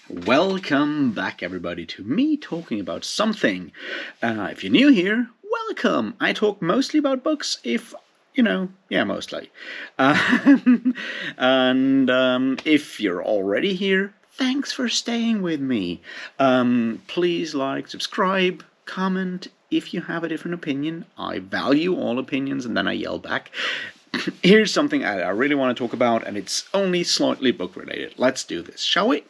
Welcome back, everybody, to me talking about something. If you're new here, welcome. I talk mostly about books, mostly. Uh, and if you're already here, thanks for staying with me. Please like, subscribe, comment if you have a different opinion. I value all opinions, and then I yell back. Here's something I really want to talk about, and it's only slightly book related. Let's do this, shall we?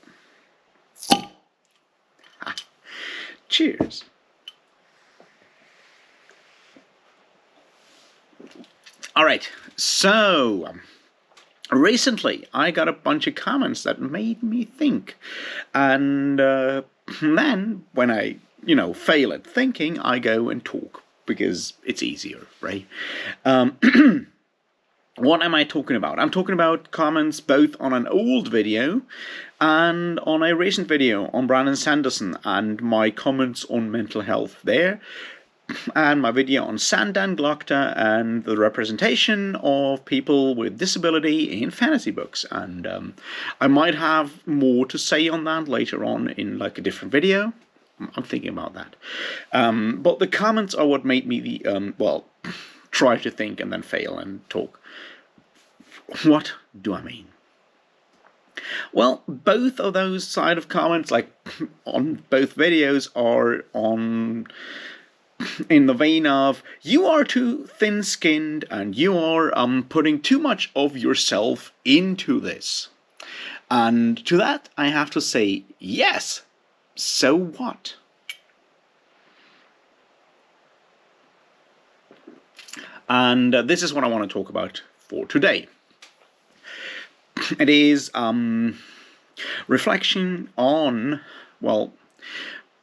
Cheers. All right, so recently I got a bunch of comments that made me think, and then when I, fail at thinking, I go and talk because it's easier, right? What am I talking about? I'm talking about comments both on an old video and on a recent video on Brandon Sanderson and my comments on mental health there, and my video on Sandan Glokta and the representation of people with disability in fantasy books. And I might have more to say on that later on in like a different video. I'm thinking about that. But the comments are what made me try to think and then fail and talk. What do I mean? Well, both of those side of comments, like on both videos, are in the vein of you are too thin-skinned and you are putting too much of yourself into this. And to that I have to say, yes, so what? And this is what I want to talk about for today. It is reflection on,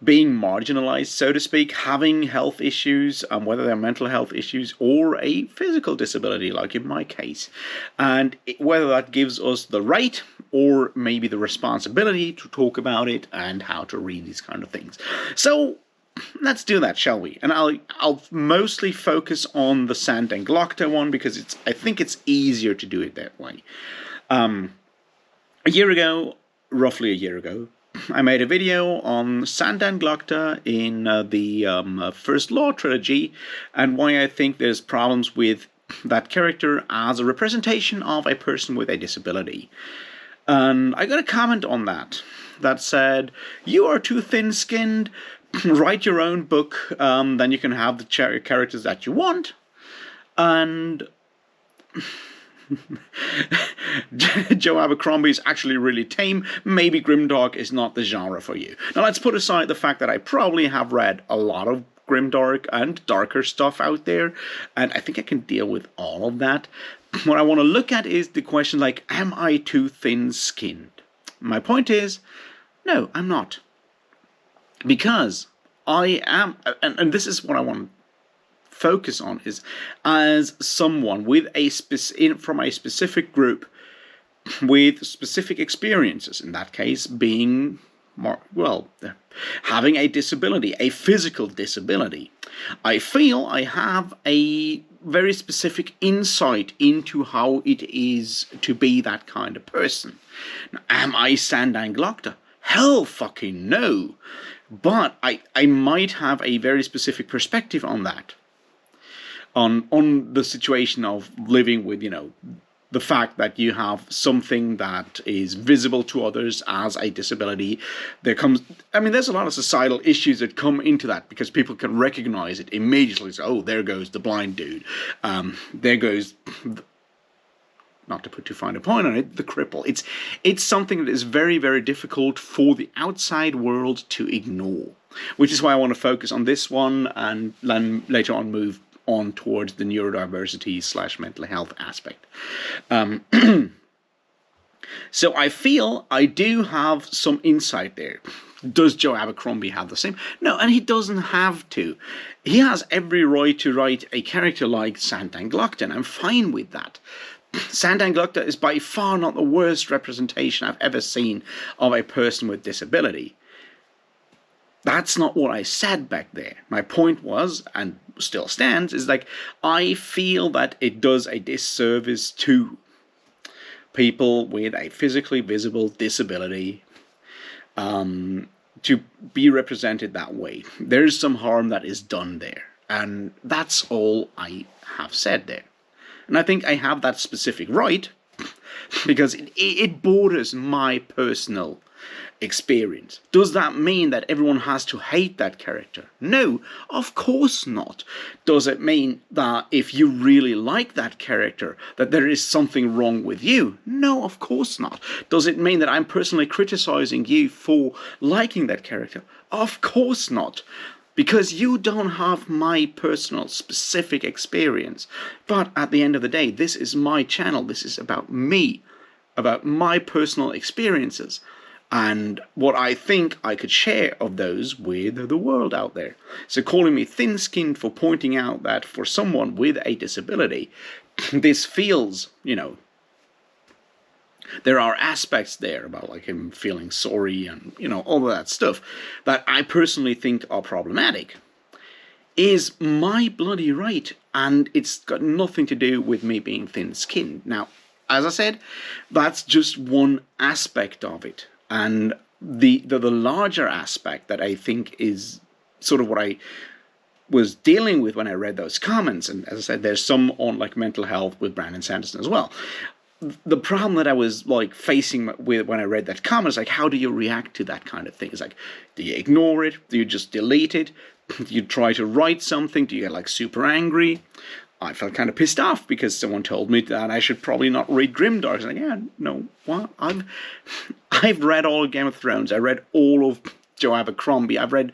being marginalized, so to speak, having health issues, whether they're mental health issues or a physical disability, like in my case, and whether that gives us the right or maybe the responsibility to talk about it and how to read these kind of things. So let's do that, shall we? And I'll mostly focus on the Sandan Glokta one because I think it's easier to do it that way. Roughly a year ago, I made a video on Sandan Glokta in the First Law trilogy and why I think there's problems with that character as a representation of a person with a disability. And I got a comment on that said, you are too thin-skinned, write your own book, then you can have the characters that you want. And Joe Abercrombie is actually really tame. Maybe grimdark is not the genre for you. Now let's put aside the fact that I probably have read a lot of grimdark and darker stuff out there, and I think I can deal with all of that. What I want to look at is the question like, am I too thin-skinned? My point is, no, I'm not. Because I am, and this is what I want to focus on, is as someone with from a specific group with specific experiences, in that case being having a disability, a physical disability, I feel I have a very specific insight into how it is to be that kind of person. Now, am I Sandan Glokta? Hell fucking no. But I might have a very specific perspective on that. On the situation of living with, the fact that you have something that is visible to others as a disability. There's a lot of societal issues that come into that because people can recognize it immediately. So, oh, there goes the blind dude. There goes, not to put too fine a point on it, the cripple. It's something that is very, very difficult for the outside world to ignore, which is why I want to focus on this one and then later on move on towards the neurodiversity / mental health aspect. So I feel I do have some insight there. Does Joe Abercrombie have the same? No, and he doesn't have to. He has every right to write a character like Sandan Glokta, and I'm fine with that. Sandan Glokta is by far not the worst representation I've ever seen of a person with disability. That's not what I said back there. My point was, and still stands, is like, I feel that it does a disservice to people with a physically visible disability to be represented that way. There's some harm that is done there. And that's all I have said there. And I think I have that specific right because it borders my personal experience. Does that mean that everyone has to hate that character? No, of course not. Does it mean that if you really like that character, that there is something wrong with you? No, of course not. Does it mean that I'm personally criticizing you for liking that character? Of course not. Because you don't have my personal specific experience. But at the end of the day, this is my channel. This is about me, about my personal experiences, and what I think I could share of those with the world out there. So calling me thin-skinned for pointing out that for someone with a disability, this feels, there are aspects there about like him feeling sorry and, all of that stuff that I personally think are problematic, is my bloody right. And it's got nothing to do with me being thin-skinned. Now, as I said, that's just one aspect of it. And the larger aspect that I think is sort of what I was dealing with when I read those comments, and as I said, there's some on like mental health with Brandon Sanderson as well. The problem that I was like facing with when I read that comment is like, how do you react to that kind of thing? It's like, do you ignore it? Do you just delete it? Do you try to write something? Do you get like super angry? I felt kind of pissed off because someone told me that I should probably not read Grimdark. I was like, yeah, no, what? I've read all of Game of Thrones. I read all of Joe Abercrombie. I read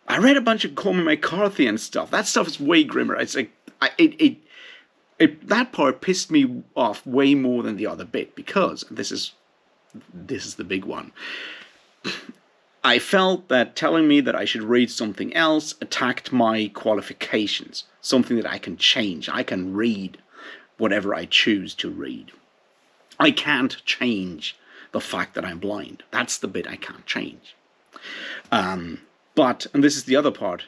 a bunch of Cormac McCarthy and stuff. That stuff is way grimmer. It's like that part pissed me off way more than the other bit, because this is the big one. I felt that telling me that I should read something else attacked my qualifications, something that I can change. I can read whatever I choose to read. I can't change the fact that I'm blind. That's the bit I can't change. But, and this is the other part,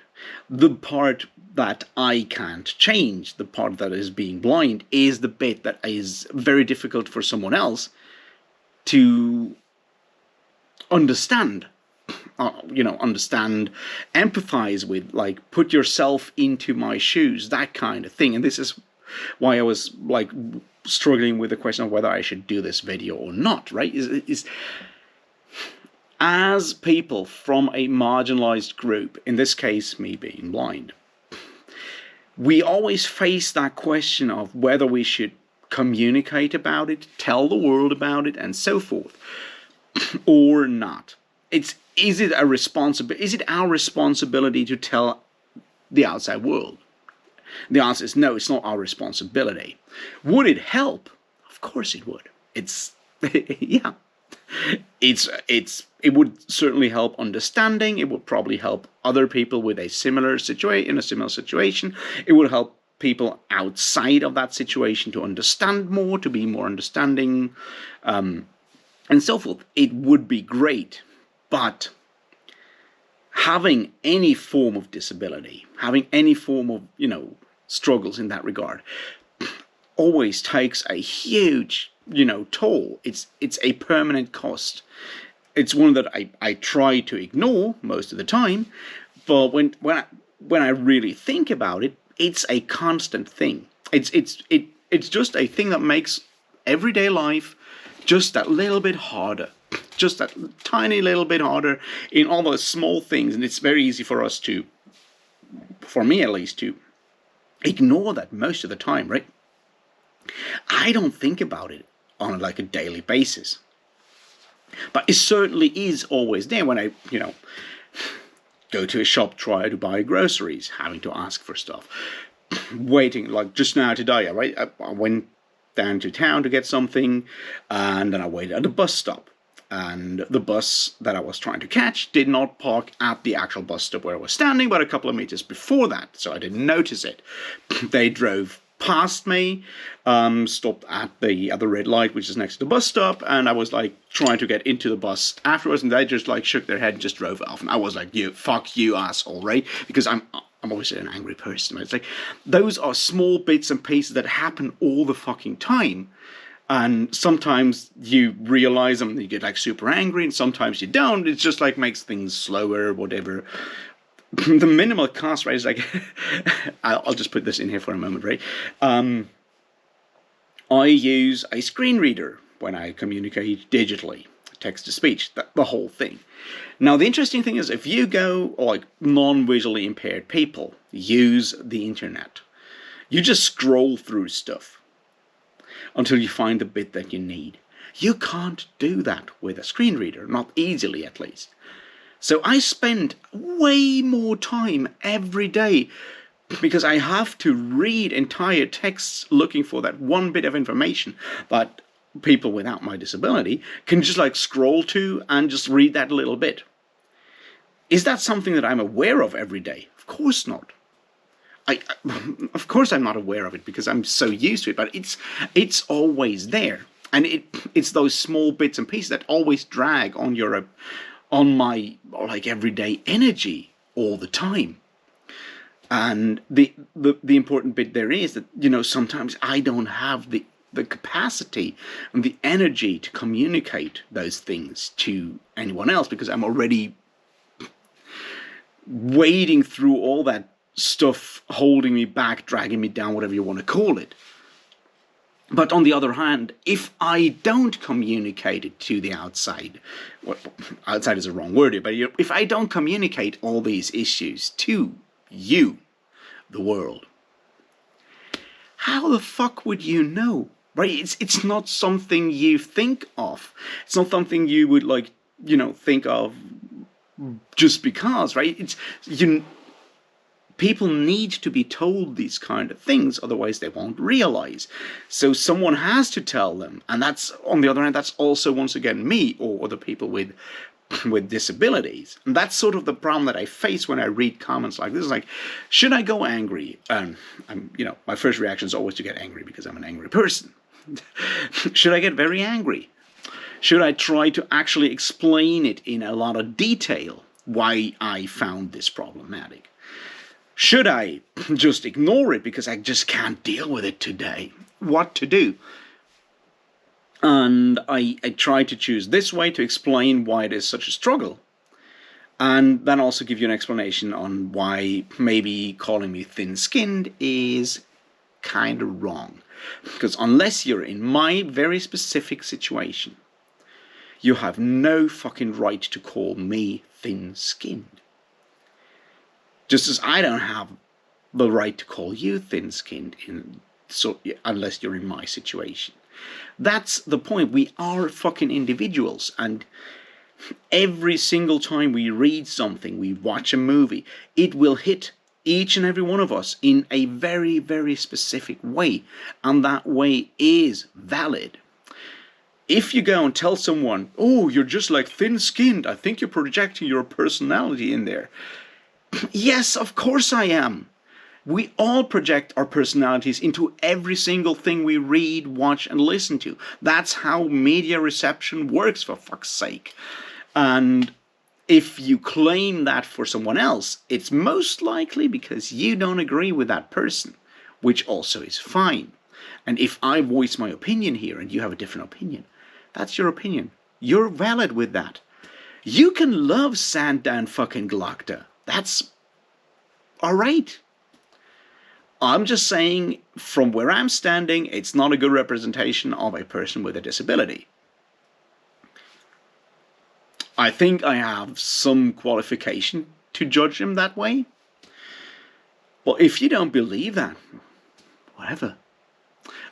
the part that I can't change, the part that is being blind, is the bit that is very difficult for someone else to understand. Understand, empathize with, like, put yourself into my shoes, that kind of thing. And this is why I was, like, struggling with the question of whether I should do this video or not, right? Is as people from a marginalized group, in this case, me being blind, we always face that question of whether we should communicate about it, tell the world about it, and so forth, or not. Is it our responsibility to tell the outside world? The answer is no, it's not our responsibility. Would it help? Of course it would. Yeah. It would certainly help understanding. It would probably help other people with a similar situation. It would help people outside of that situation to understand more, to be more understanding, and so forth. It would be great. But having any form of disability, having any form of, struggles in that regard, always takes a huge, toll. It's a permanent cost. It's one that I try to ignore most of the time, but when I really think about it, it's a constant thing. It's just a thing that makes everyday life just that little bit harder. Just that tiny little bit harder in all those small things. And it's very easy for us to, for me at least, to ignore that most of the time, right? I don't think about it on like a daily basis. But it certainly is always there when I, go to a shop, try to buy groceries, having to ask for stuff. Waiting, like just now today, right? I went down to town to get something, and then I waited at the bus stop. And the bus that I was trying to catch did not park at the actual bus stop where I was standing, but a couple of meters before that, so I didn't notice it. They drove past me, stopped at the other red light, which is next to the bus stop, and I was like trying to get into the bus afterwards, and they just like shook their head and just drove off. And I was like, fuck you, asshole, right? Because I'm obviously an angry person. It's like, those are small bits and pieces that happen all the fucking time. And sometimes you realize them and you get like super angry, and sometimes you don't. It's just like makes things slower, whatever. The minimal cost, right, is like, I'll just put this in here for a moment, right? I use a screen reader when I communicate digitally, text to speech, the whole thing. Now, the interesting thing is, if you go, like, non-visually impaired people use the internet, you just scroll through stuff until you find the bit that you need. You can't do that with a screen reader, not easily at least. So I spend way more time every day because I have to read entire texts looking for that one bit of information that people without my disability can just like scroll to and just read that little bit. Is that something that I'm aware of every day? Of course not. Of course I'm not aware of it because I'm so used to it, but it's always there, and it's those small bits and pieces that always drag on my like everyday energy all the time. And the important bit there is that, you know, sometimes I don't have the capacity and the energy to communicate those things to anyone else because I'm already wading through all that stuff, holding me back, dragging me down, whatever you want to call it. But on the other hand, if I don't communicate it to the outside, well, outside is a wrong word here, but if I don't communicate all these issues to you, the world, how the fuck would you know? Right? It's not something you think of. It's not something you would like, you know, think of just because, right? It's you. People need to be told these kind of things, otherwise they won't realize. So someone has to tell them, and that's, on the other hand, that's also once again me or other people with disabilities. And that's sort of the problem that I face when I read comments like this. Is like, should I go angry? My first reaction is always to get angry because I'm an angry person. Should I get very angry? Should I try to actually explain it in a lot of detail why I found this problematic? Should I just ignore it because I just can't deal with it today? What to do? And I try to choose this way to explain why it is such a struggle. And then also give you an explanation on why maybe calling me thin-skinned is kind of wrong. Because unless you're in my very specific situation, you have no fucking right to call me thin-skinned. Just as I don't have the right to call you thin-skinned unless you're in my situation. That's the point. We are fucking individuals, and every single time we read something, we watch a movie, it will hit each and every one of us in a very, very specific way, and that way is valid. If you go and tell someone, oh, you're just like thin-skinned, I think you're projecting your personality in there. Yes, of course I am. We all project our personalities into every single thing we read, watch, and listen to. That's how media reception works, for fuck's sake. And if you claim that for someone else, it's most likely because you don't agree with that person, which also is fine. And if I voice my opinion here and you have a different opinion, that's your opinion. You're valid with that. You can love Sandan fucking Glokta. That's alright. I'm just saying, from where I'm standing, it's not a good representation of a person with a disability. I think I have some qualification to judge him that way. Well, if you don't believe that, whatever.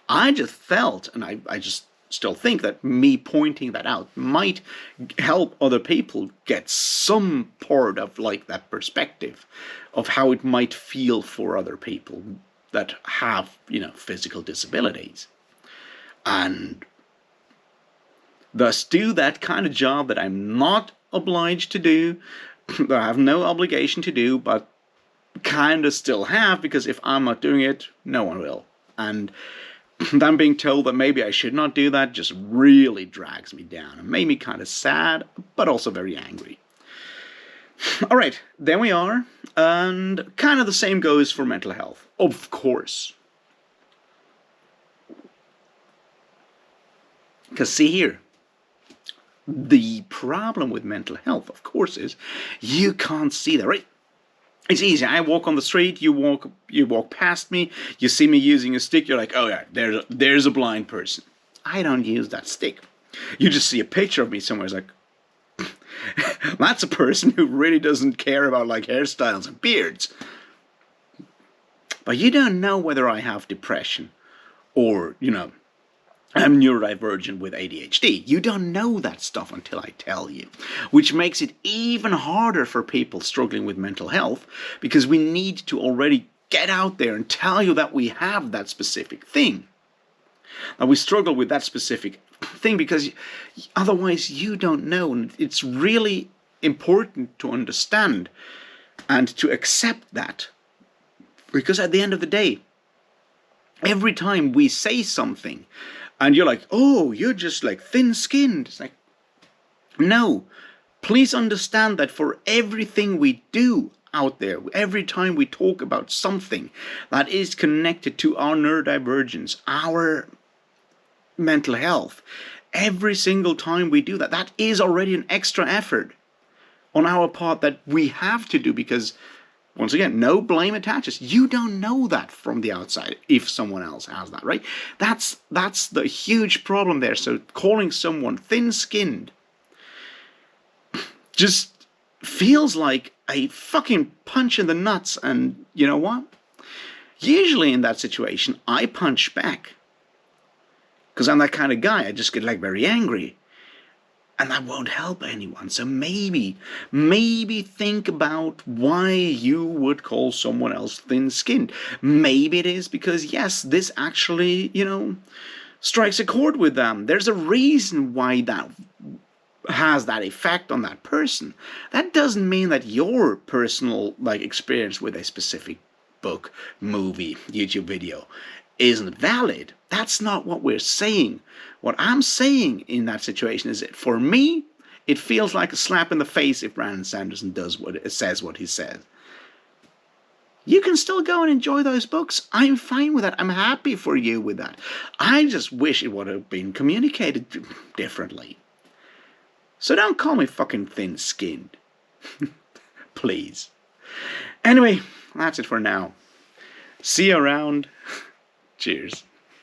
I just felt, and I just still think that me pointing that out might help other people get some part of like that perspective of how it might feel for other people that have, you know, physical disabilities, and thus do that kind of job that I'm not obliged to do, that I have no obligation to do, but kind of still have, because if I'm not doing it, no one will. And them being told that maybe I should not do that just really drags me down and made me kind of sad, but also very angry. Alright, there we are, and kind of the same goes for mental health, of course. Because see here, the problem with mental health, of course, is you can't see that, right? It's easy. I walk on the street, you walk past me, you see me using a stick, you're like, oh yeah, there's a blind person. I don't use that stick. You just see a picture of me somewhere, it's like, that's a person who really doesn't care about like hairstyles and beards. But you don't know whether I have depression or, I'm neurodivergent with ADHD. You don't know that stuff until I tell you, which makes it even harder for people struggling with mental health, because we need to already get out there and tell you that we have that specific thing. That we struggle with that specific thing, because otherwise you don't know. And it's really important to understand and to accept that, because at the end of the day, every time we say something and you're like, oh, you're just like thin-skinned, it's like, no, please understand that for everything we do out there, every time we talk about something that is connected to our neurodivergence, our mental health, every single time we do that, that is already an extra effort on our part that we have to do, because once again, no blame attaches. You don't know that from the outside if someone else has that, right? That's the huge problem there. So calling someone thin-skinned just feels like a fucking punch in the nuts. And you know what? Usually in that situation, I punch back, because I'm that kind of guy. I just get like very angry. And that won't help anyone. So maybe think about why you would call someone else thin-skinned. Maybe it is because, yes, this actually, strikes a chord with them. There's a reason why that has that effect on that person. That doesn't mean that your personal experience with a specific book, movie, YouTube video isn't valid. That's not what we're saying. What I'm saying in that situation is that for me, it feels like a slap in the face if Brandon Sanderson says what he says. You can still go and enjoy those books. I'm fine with that. I'm happy for you with that. I just wish it would have been communicated differently. So don't call me fucking thin-skinned. Please. Anyway, that's it for now. See you around. Cheers.